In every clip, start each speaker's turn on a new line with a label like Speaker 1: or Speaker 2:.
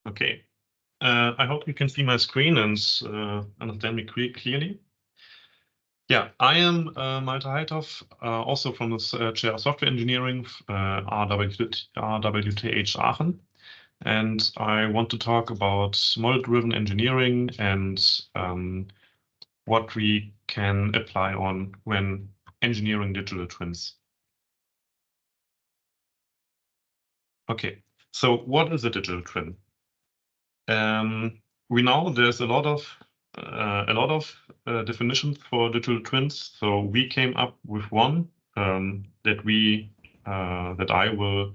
Speaker 1: Okay. I hope you can see my screen and understand me clearly. Yeah, I am Malte Heithoff, also from the chair of software engineering, RWTH Aachen. And I want to talk about model-driven engineering and what we can apply on when engineering digital twins. Okay, so what is a digital twin? We know there's a lot of definitions for digital twins. So we came up with one that I will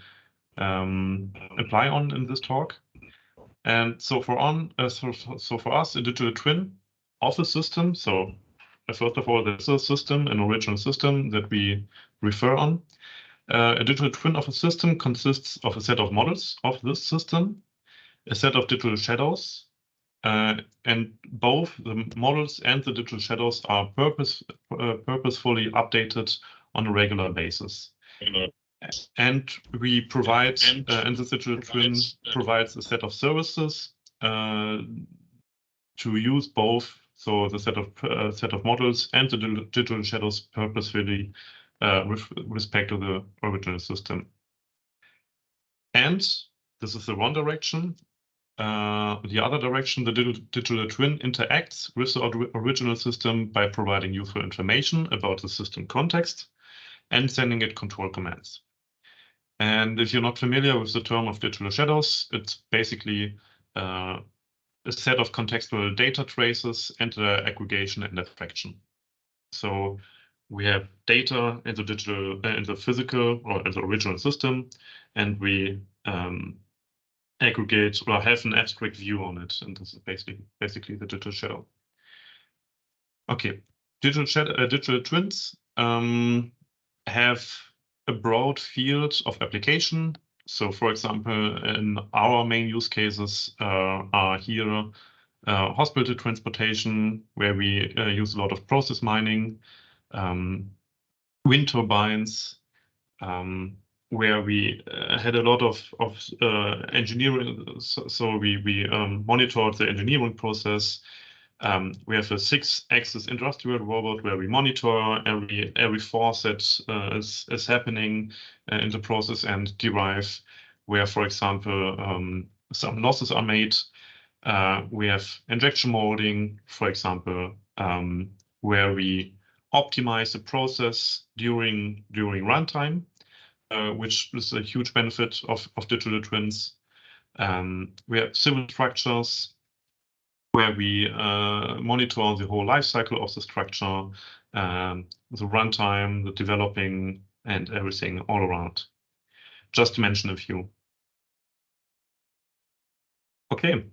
Speaker 1: apply on in this talk. And so for us, a digital twin of a system. So first of all, there's a system, an original system that we refer on. A digital twin of a system consists of a set of models of this system, a set of digital shadows, and both the models and the digital shadows are purposefully updated on a regular basis. And we provide, and the digital twin provides a set of services to use both, so the set of models and the digital shadows purposefully with respect to the original system. And this is the one direction. The other direction, the digital twin interacts with the original system by providing useful information about the system context and sending it control commands. And if you're not familiar with the term of digital shadows, it's basically a set of contextual data traces and their aggregation and abstraction. So we have data in the physical or in the original system, and we aggregate or have an abstract view on it, and this is basically the digital shadow. Okay, digital twins have a broad field of application. So, for example, in our main use cases are here hospital transportation, where we use a lot of process mining, wind turbines, where we had a lot of engineering. So we monitored the engineering process. We have a 6-axis industrial robot where we monitor every force that is happening in the process and derive where, for example, some losses are made. We have injection molding, for example, where we optimize the process during runtime, which is a huge benefit of digital twins. We have civil structures where we monitor the whole life cycle of the structure, the runtime, the developing, and everything all around. Just to mention a few. Okay,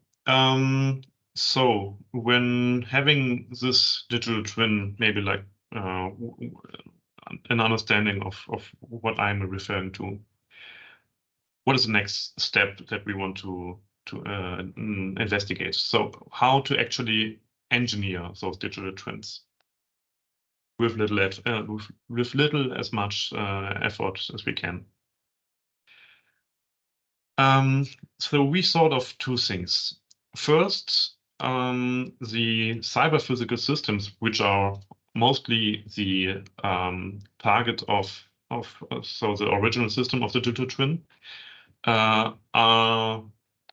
Speaker 1: so when having this digital twin, maybe like an understanding of what I'm referring to, what is the next step that we want to investigate? So how to actually engineer those digital twins with little as much effort as we can. So we thought of two things. First, the cyber physical systems, which are mostly the target of so the original system of the digital twin, are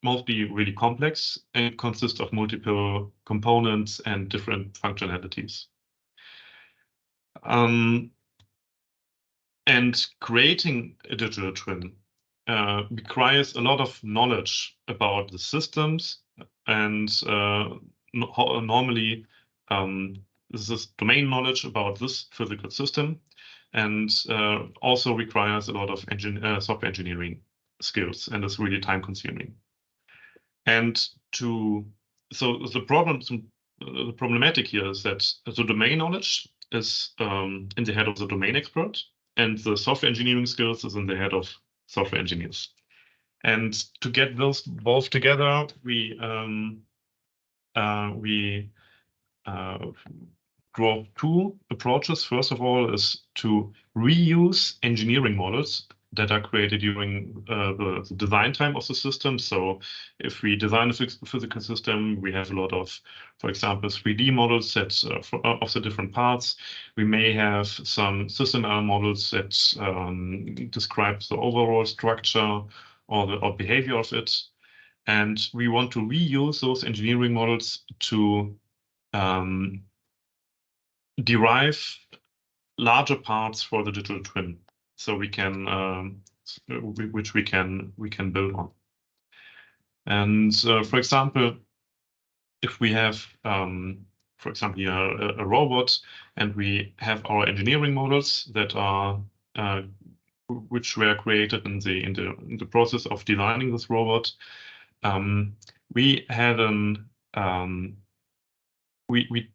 Speaker 1: mostly really complex and consist of multiple components and different functionalities. And creating a digital twin requires a lot of knowledge about the systems, and normally this is domain knowledge about this physical system, and also requires a lot of software engineering skills, and it's really time consuming. And so the problematic here is that the domain knowledge is in the head of the domain expert, and the software engineering skills is in the head of software engineers. And to get those both together, we draw two approaches. First of all is to reuse engineering models that are created during the design time of the system. So if we design a physical system, we have a lot of, for example, 3D models that of the different parts. We may have some system models that describe the overall structure or the behavior of it. And we want to reuse those engineering models to derive larger parts for the digital twin, so we can which we can build on. And for example, if we have for example a robot, and we have our engineering models that are which were created in the process of designing this robot, we had we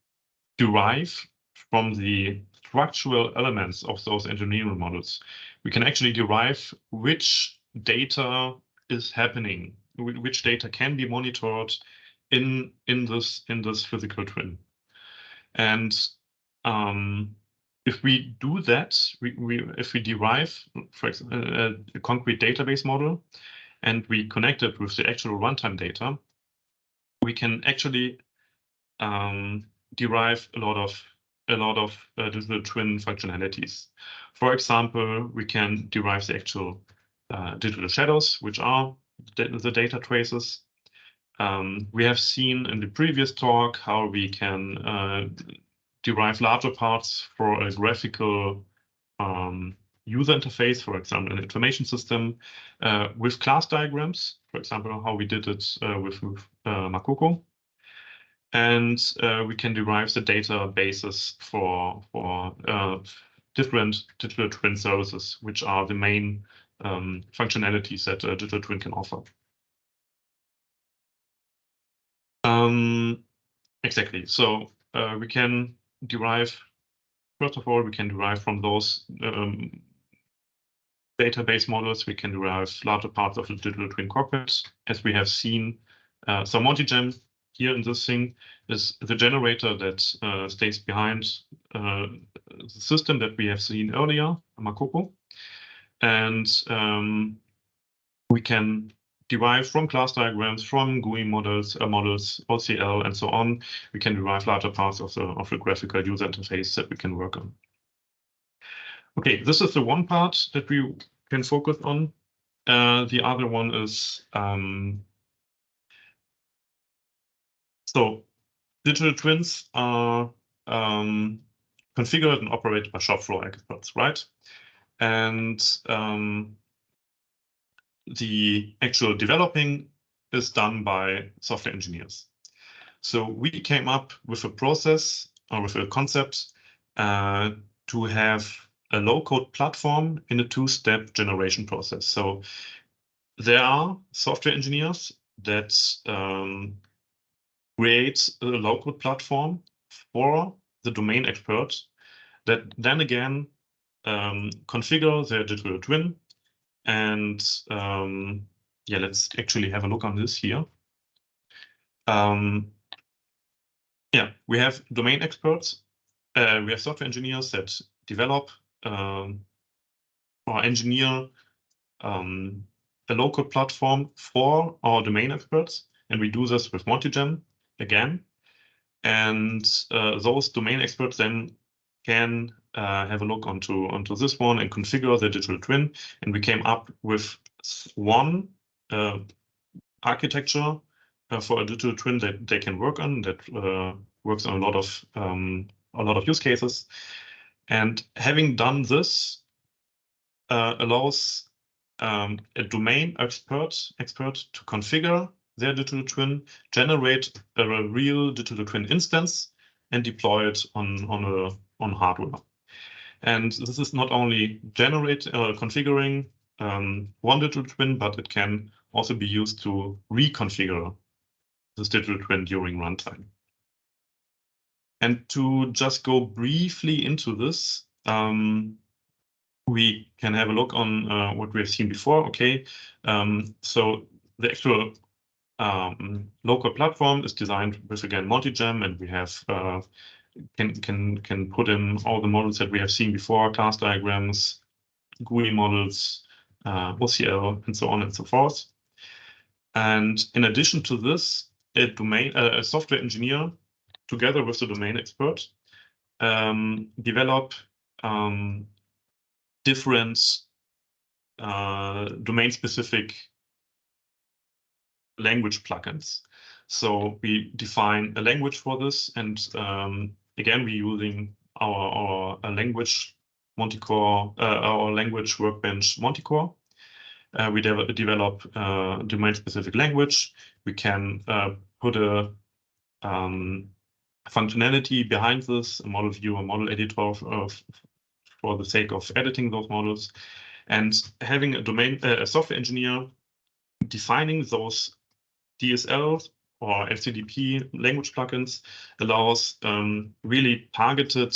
Speaker 1: derive from the structural elements of those engineering models. We can actually derive which data is happening, which data can be monitored in this physical twin. And if we do that, if we derive, for example, a concrete database model, and we connect it with the actual runtime data, we can actually derive a lot of digital twin functionalities. For example, we can derive the actual digital shadows, which are the data traces. We have seen in the previous talk how we can derive larger parts for a graphical user interface, for example, an information system with class diagrams, for example, how we did it with Makoko. And we can derive the databases for different digital twin services, which are the main functionalities that a digital twin can offer. Exactly. So we can derive, first of all, we can derive from those database models. We can derive larger parts of the digital twin cockpit, as we have seen. So MontyGem here in this thing is the generator that stays behind the system that we have seen earlier, Makoko. And we can derive from class diagrams, from GUI models, OCL, and so on. We can derive larger parts of the graphical user interface that we can work on. Okay, this is the one part that we can focus on. The other one is so digital twins are configured and operated by shop floor experts, right? And the actual developing is done by software engineers. So we came up with a process or with a concept to have a low-code platform in a two-step generation process. So there are software engineers that create a low-code platform for the domain experts that then again configure their digital twin. And yeah, let's actually have a look on this here. Yeah, we have domain experts. We have software engineers that develop or engineer a low-code platform for our domain experts. And we do this with MontyGem again. And those domain experts then can have a look onto this one and configure the digital twin. And we came up with one architecture for a digital twin that they can work on, that works on a lot of use cases. And having done this allows a domain expert to configure their digital twin, generate a real digital twin instance, and deploy it on hardware. And this is not only configuring one digital twin, but it can also be used to reconfigure this digital twin during runtime. And to just go briefly into this, we can have a look on what we have seen before. Okay, so the actual local platform is designed with, again, MontyGem, and we have can put in all the models that we have seen before, class diagrams, GUI models, OCL, and so on and so forth. And in addition to this, a software engineer, together with the domain expert, develop different domain-specific language plugins. So we define a language for this, and again, we're using our language Monticore, our language workbench Monticore. We develop domain-specific language. We can put a functionality behind this, a model view, a model editor for the sake of editing those models, and having a software engineer defining those DSL or LCDP language plugins allows really targeted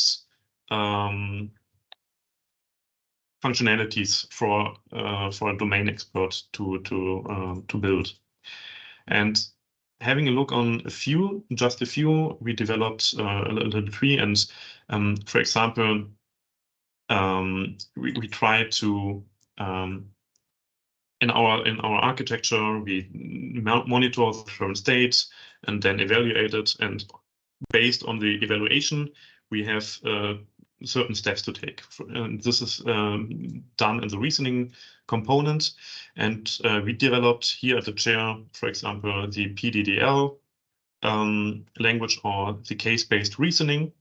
Speaker 1: functionalities for a domain expert to build. And having a look on just a few, we developed a little tree. And for example, we try to in our architecture, we monitor the current state and then evaluate it. And based on the evaluation, we have certain steps to take. And this is done in the reasoning component. And we developed here at the chair, for example, the PDDL language or the case-based reasoning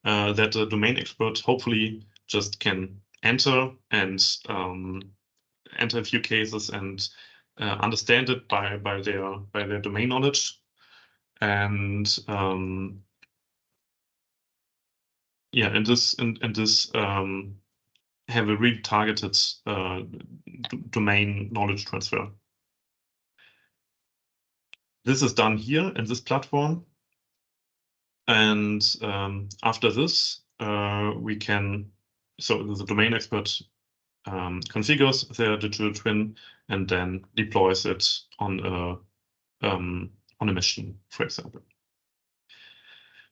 Speaker 1: that the domain expert hopefully just can enter and enter a few cases and understand it by their domain knowledge. And yeah, and this have a really targeted domain knowledge transfer. This is done here in this platform. And after this, we can, so the domain expert configures their digital twin and then deploys it on a machine, for example.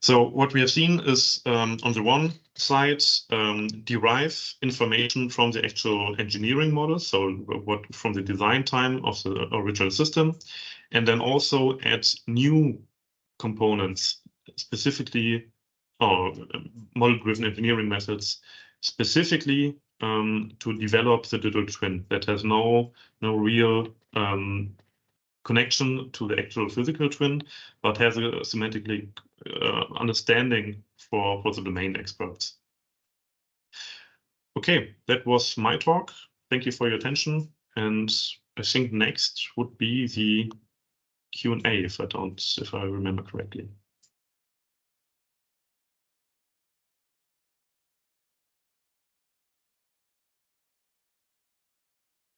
Speaker 1: So what we have seen is on the one side, derive information from the actual engineering model, so from the design time of the original system, and then also add new components, specifically model-driven engineering methods, specifically to develop the digital twin that has no real connection to the actual physical twin, but has a semantically understanding for the domain experts. Okay, that was my talk. Thank you for your attention. And I think next would be the Q&A, if I remember correctly.